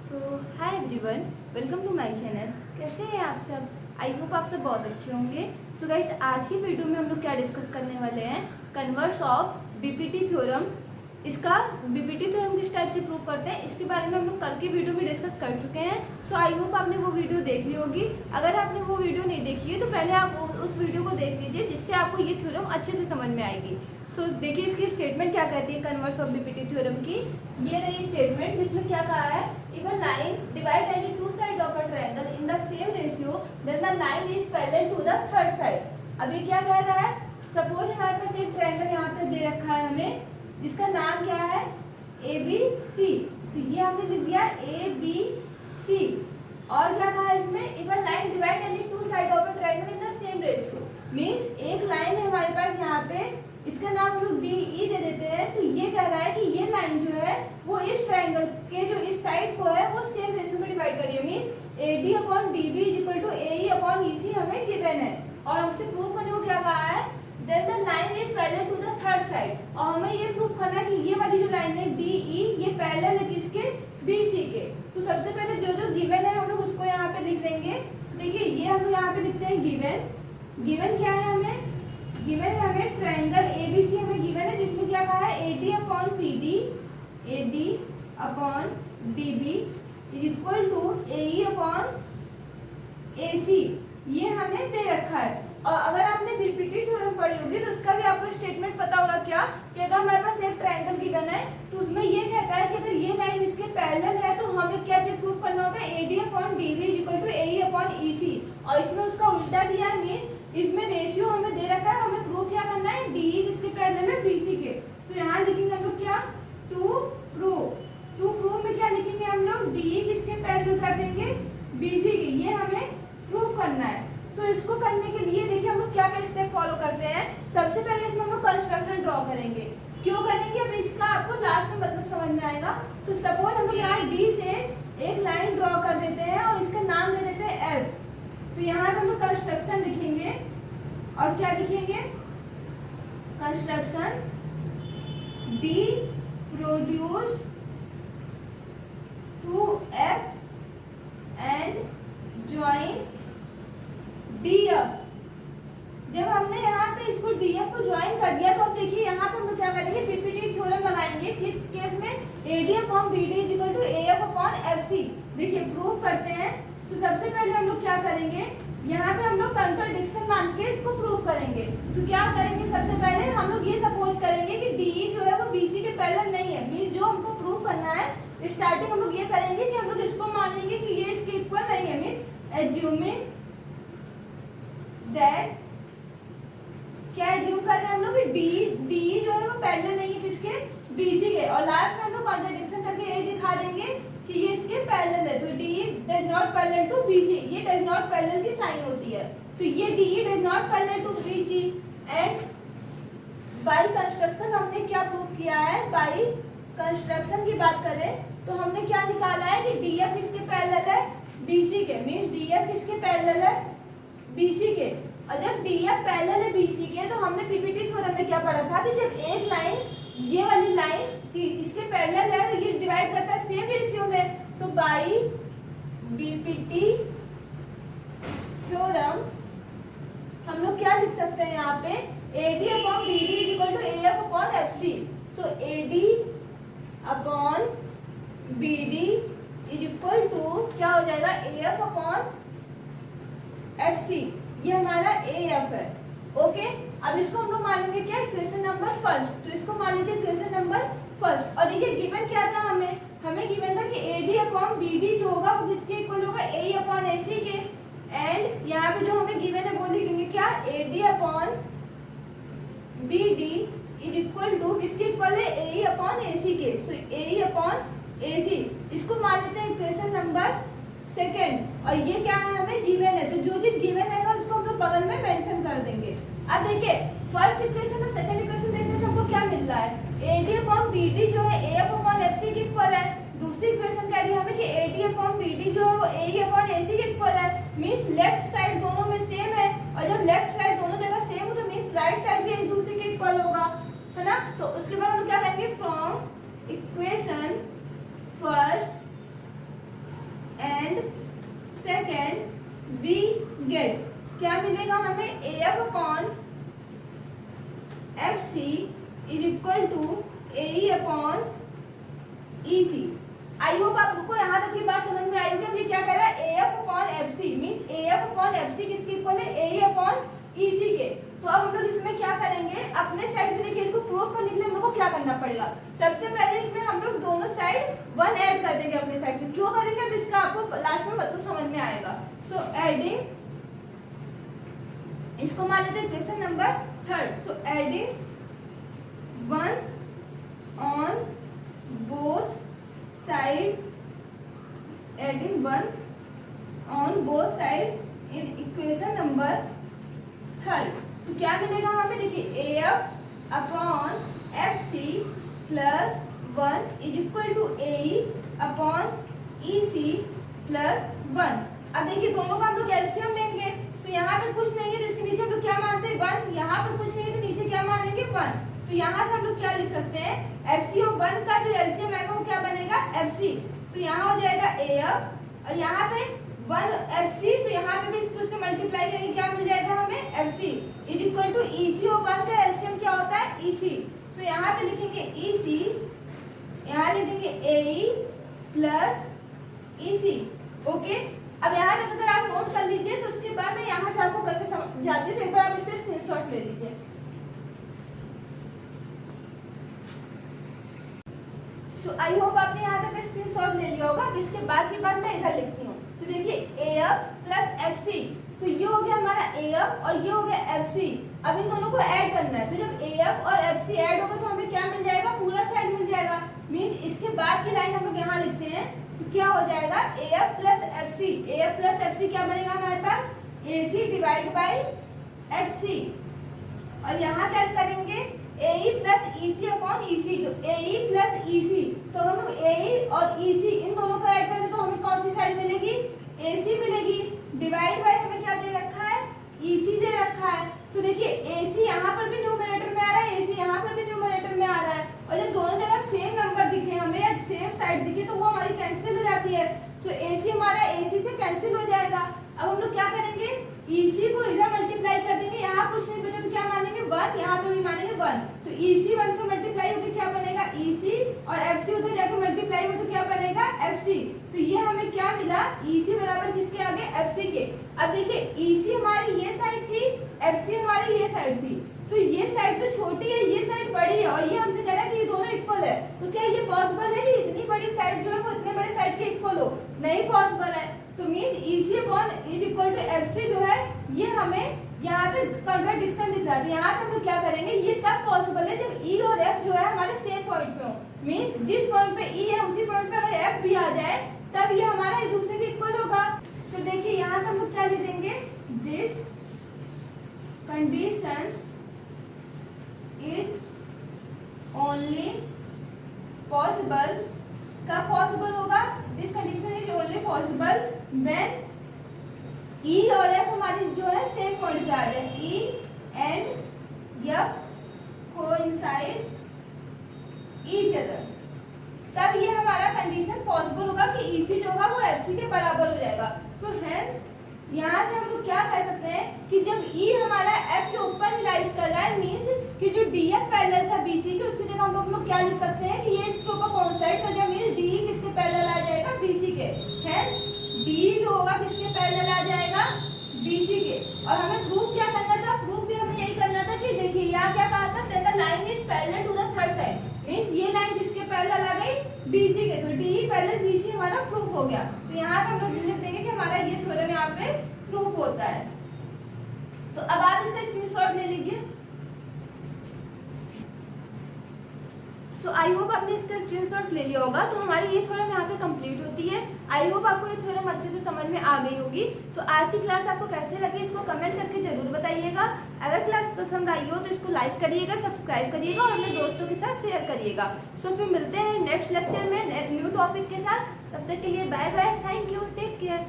So hi everyone, welcome to my channel. कैसे हैं आप सब? आई होप आप सब बहुत अच्छे होंगे। सो गाइस, आज की वीडियो में हम लोग क्या डिस्कस करने वाले हैं, कन्वर्स ऑफ बीपीटी थ्योरम। इसका बीपीटी थ्योरम किस टाइप से प्रूव करते हैं इसके बारे में हम लोग कल की वीडियो में डिस्कस कर चुके हैं। सो आई होप आपने वो वीडियो देख ली होगी। अगर आपने वो वीडियो नहीं देखी है तो पहले आप उस वीडियो को देख लीजिए, जिससे आपको ये थ्योरम अच्छे से समझ में आएगी। सो देखिए इसकी स्टेटमेंट क्या कहती है कन्वर्स ऑफ बीपीटी थ्योरम की। ये रही स्टेटमेंट, जिसमें क्या कहा है, if a line divide any two side of a triangle in the same ratio then the line is parallel to the third side। अभी क्या कह रहा है, सपोज हमारे पास एक ट्रायंगल यहाँ पे दे रखा है हमें, जिसका नाम क्या है ए बी सी। तो ये हमने लिख दिया ए बी सी। और क्या कहा है इसमें, if a line divide any two side of a triangle in the same ratio, means एक लाइन है हमारे पास यहाँ पे, इसका नाम हम लोग डी ई दे देते हैं। तो ये कह रहा है कि ये लाइन जो है वो इस ट्रायंगल के जो इस साइड को है वो सेम रेशियो में डिवाइड करिए। Means A D upon D B is equal to A E upon E C हमें गिवन है। और हमसे प्रूव करने को क्या कहा है, that the line is parallel to the third side. और हमें ये प्रूव करना है कि ये वाली जो लाइन है डी ई ये पैरेलल है किसके, बी सी के। तो सबसे पहले जो जो गिवन है हम लोग उसको यहाँ पे लिख देंगे। देखिए ये हम यहाँ पे लिखते हैं गिवन। गिवन क्या है हमें, गिवन है हमें ट्रायंगल एबीसी हमें गिवन है, जिसमें क्या कहा है AD upon PD, AD upon DB is equal to AE upon AC. ये हमें दे रखा है। और अगर आपने बीपीटी थ्योरम पढ़ी होगी तो उसका भी आपको स्टेटमेंट पता होगा क्या, कि अगर हमारे पास एक ट्रायंगल गिवन है तो उसमें ये कहता है कि अगर ये लाइन इसके पैरेलल है तो हमें क्या चीज प्रूव करना होगा, AD upon DB is equal to AE upon EC. और इसमें उसका उल्टा दिया है, मीन इसमें रेशियो हमें दे रखा है, हमें प्रूव क्या करना है, डी किसके पैरेलल है, बीसी के। तो यहाँ लिखेंगे हम लोग क्या, टू प्रूव। टू प्रूव में क्या लिखेंगे हम लोग, डी किसके पैरेलल कर देंगे, बीसी के। ये हमें प्रूव करना है। सो इसको करने के लिए देखिए हम लोग क्या क्या स्टेप फॉलो करते हैं। सबसे पहले इसमें हम लोग कंस्ट्रक्शन ड्रॉ करेंगे। क्यों करेंगे, अब इसका आपको लास्ट में मतलब समझ में आएगा। तो सपोज हम लोग यहाँ डी से एक लाइन ड्रॉ कर देते हैं और इसका नाम ले देते हैं एफ। तो यहाँ पे हम लोग कंस्ट्रक्शन लिखेंगे और क्या लिखेंगे, construction D produce to F and join D F. जब हमने यहाँ पे इसको डी एफ को ज्वाइन कर दिया तो अब देखिए यहाँ पे हम लोग क्या करेंगे, बीपीटी थ्योरम लगाएंगे। किस केस में, AD upon BD is equal to A F upon F C. देखिए प्रूव करते हैं। तो सबसे पहले हम लोग क्या करेंगे, यहाँ पे हम लोग कंट्राडिक्शन मान के इसको प्रूव करेंगे। तो क्या करेंगे, सबसे पहले हम लोग ये सपोज करेंगे कि डी जो है वो बीसी के पैरेलल नहीं है। मींस जो हमको प्रूव करना है, स्टार्टिंग हम लोग ये करेंगे कि हम लोग इसको मान लेंगे कि ये इसके इक्वल नहीं है। मींस एज्यूमिंग दैट, क्या एज्यूम कर रहे हैं हम लोग कि डी जो है वो पैरेलल नहीं है किसके, बीसी के। और लास्ट में हम लोग कॉन्ट्रडिक्शन करके ये दिखा देंगे कि ये इसके पैरेलल है। तो D does not parallel to BC, ये डज नॉट पैरेलल की साइन होती है। तो ये D does not parallel to BC. And by construction हमने क्या प्रूव किया है, बाय कंस्ट्रक्शन की बात करें तो हमने क्या निकाला है कि डी एफ किसके पैरेलल है, बीसी के। मीन्स डी एफ किसके पैरेलल है, बीसी के। और जब डी एफ पैरेलल है बीसी के तो हमने पीपीटी थ्योरम में क्या पढ़ा था कि जब एक लाइन, ये वाली लाइन इसके पैरेलल है तो ये डिवाइड करता है सेम रेशियो में। सो बाय बीपीटी थ्योरम हम लोग क्या लिख सकते हैं यहाँ पे, AD upon BD is equal to A F upon F C. So AD upon BD is equal to क्या हो जाएगा, A F upon F C. ये हमारा ए एफ है। ओके, अब इसको हम लोग मान लेंगे क्या, इक्वेशन नंबर फर्स्ट। तो इसको मान लीजिए इक्वेशन नंबर फर्स्ट। और देखिए गिवन क्या था हमें गिवन था कि एडी अपॉन बीडी जो होगा वो किसके इक्वल होगा, ए अपॉन एसी के। एंड यहाँ पे जो हमें गिवन है वो लिखेंगे क्या, AD upon BD is equal to किसके इक्वल है, ए अपॉन एसी के। सो ए अपॉन एसी, इसको मान लेते हैं इक्वेशन नंबर सेकेंड। और ये क्या है, हमें गिवन है। तो जो चीज गिवन है ना उसको हम लोग बगल में मेंशन कर देंगे। अब देखिए फर्स्ट इक्वेशन और सेकंड इक्वेशन देखने से हमको क्या मिल रहा है, एडी अपॉन बीडी जो है ए अपॉन एफ सी के इक्वल है। दूसरी इक्वेशन कह रही है हमें कि एडी अपॉन बीडी जो है वो ए अपॉन एसी के इक्वल है। मींस लेफ्ट साइड दोनों में सेम है, और जब लेफ्ट साइड दोनों जगह सेम हो तो मींस राइट साइड भी एक दूसरे के इक्वल होगा, है ना। तो उसके बाद हम क्या करेंगे, from equation first upon E C. I hope आपको यहाँ तक की बात समझ में आई होगी। हम ये क्या कर रहा है, A F upon F C means A F upon F C किसके इक्वल है, ए अपॉन ई सी के। तो अब हम लोग इसमें क्या करेंगे, अपने साइड से देखिए इसको प्रूव करने के लिए हम लोग को क्या करना पड़ेगा। सबसे पहले इसमें हम लोग दोनों साइड 1 ऐड कर देंगे अपने साइड से। क्यों करेंगे, अब इसका आपको लास्ट में मतलब समझ में आएगा। सो एडिंग, इसको मान लेते हैं question number 3। So adding 1 on both side, adding 1 on both side in equation number 3। तो क्या मिलेगा हमें, देखिए A F upon F C plus 1 is equal to A upon E C plus 1। अब देखिए दोनों का हम लोग एलसीएम लेंगे। तो यहाँ पर कुछ नहीं है तो इसके नीचे हम लोग क्या मानते हैं 1, यहाँ पर कुछ नहीं है तो नीचे क्या मानेंगे 1। तो यहाँ से हम लोग क्या लिख सकते हैं, एफ सी और 1 का जो एलसीएम आएगा वो क्या बनेगा, एफ सी। तो यहाँ हो जाएगा ए एफ और यहाँ पे 1 एफ सी, तो यहाँ पे भी इसको से मल्टीप्लाई करेंगे क्या मिल जाएगा हमें, F C is equal to E C और 1 का एलसीएम क्या होता है, ई सी। तो यहाँ पे लिखेंगे ई सी, यहाँ लिखेंगे ए प्लस ई सी। ओके, अब यहाँ तक अगर आप नोट कर लीजिए तो उसके बाद मैं यहाँ से आपको करके समझाती हूँ। तो एक बार आप इसका स्क्रीनशॉट ले लीजिए। आई होप आपने यहाँ तक स्क्रीनशॉट ले लिया होगा। अब इसके बाद की बात मैं इधर लिखती हूँ। तो देखिए A F plus F C, तो ये हो गया हमारा ए एफ और ये हो गया एफ सी। अब इन दोनों को ऐड करना है। तो जब ए एफ और एफ सी ऐड होगा तो हमें क्या मिल जाएगा, पूरा साइड मिल जाएगा। मीन्स इसके बाद की लाइन हम लोग यहाँ लिखते हैं तो क्या हो जाएगा, A F plus F C. A F plus F C क्या बनेगा हमारे पास, A C divide by F C. और यहाँ क्या करेंगे, ए प्लस ई सी अपॉन ई सी। तो ए प्लस ई सी, तो हम लोग ए और ई सी इन दोनों को ऐड करें तो हमें कौन सी साइड मिलेगी, ए सी मिलेगी। डिवाइड बाय हमें क्या दे रखा है, ई सी दे रखा है। तो देखिए ए सी यहाँ पर भी न्यूमरेटर में आ रहा है, ए सी यहाँ पर भी न्यूमरेटर में आ रहा है। और जब दोनों जगह सेम नंबर दिखे हमें या सेम साइड दिखे तो वो हमारी कैंसिल हो जाती है। सो ए सी हमारा ए सी से कैंसिल हो जाएगा। अब हम लोग क्या करेंगे, ई सी को इधर मल्टीप्लाई कर देंगे। यहाँ कुछ नहीं बचे तो क्या मानेंगे 1, यहाँ पे भी मानेंगे 1। तो ई सी 1 से मल्टीप्लाई होकर क्या बनेगा, ई सी, और एफ सी उधर जाकर मल्टीप्लाई हो तो क्या बनेगा, एफ सी। तो ये हमें क्या मिला, ई सी बराबर किसके आगे, एफ सी के। अब देखिए ई सी हमारी ये साइड थी, एफ सी हमारी ये साइड थी। तो ये साइड तो छोटी है, ये साइड बड़ी है, और ये हमसे कह रहा है कि ये दोनों इक्वल है। तो क्या ये पॉसिबल है कि इतनी बड़ी साइड जो है वो इतने बड़े साइड के इक्वल हो, नहीं पॉसिबल है। तो means E C upon is equal to F C जो है ये हमें यहाँ पे कॉन्ट्राडिक्शन दिख रहा है। तो यहाँ पे हम लोग क्या करेंगे, ये तब पॉसिबल है जब ई और एफ जो है हमारे सेम पॉइंट पे हो। मीन्स जिस पॉइंट पे ई है उसी पॉइंट पे अगर एफ भी आ जाए तब ये हमारा एक दूसरे के इक्वल होगा। तो देखिए यहाँ पे हम लोग क्या लिख देंगे, this condition is only possible, कब पॉसिबल होगा, this condition is only possible when E और एफ हमारी जो है सेम पॉइंट पे आ जाए। E and F coincide each other, तब ये हमारा कंडीशन पॉसिबल होगा कि ई सी जो होगा वो एफ सी के बराबर हो जाएगा। सो हेंस यहाँ से हम लोग क्या कर सकते हैं कि जब ई हमारा एफ के ऊपर ही लाइज कर रहा है, मीन्स कि जो डी एफ पैरेलल था बी सी के, उसकी जगह हम लोग क्या लिख सकते हैं कि ये इसके ऊपर कोइंसाइड कर जाए। मीन्स डी किसके पैरेलल आ जाएगा, बी सी के। हेंस डी जो होगा किसके पैरेलल आ जाएगा, बीसी के। और हमें प्रूफ क्या करना था, प्रूफ भी हमें यही करना था कि देखिए यहाँ क्या कहा था, that the line is parallel to the third side. Means ये लाइन किसके पैरेलल आ गई, बीसी के। तो डी पैरेलल बीसी हमारा प्रूफ हो गया। तो यहाँ पे हम लोग लिख देंगे कि हमारा ये थ्योरम यहाँ पे प्रूफ होता है। तो अब आप इसका स्क्रीनशॉट ले लीजिए। सो आई होप आपने इसका स्क्रीनशॉट ले लिया होगा। तो हमारी ये थ्योरम यहाँ पे कंप्लीट होती है। आई होप आपको ये थ्योरम अच्छे से समझ में आ गई होगी। तो आज की क्लास आपको कैसे लगी इसको कमेंट करके जरूर बताइएगा। अगर क्लास पसंद आई हो तो इसको लाइक करिएगा, सब्सक्राइब करिएगा और अपने दोस्तों के साथ शेयर करिएगा। सो फिर मिलते हैं नेक्स्ट लेक्चर में न्यू टॉपिक के साथ। तब तक के लिए bye bye, thank you, take care.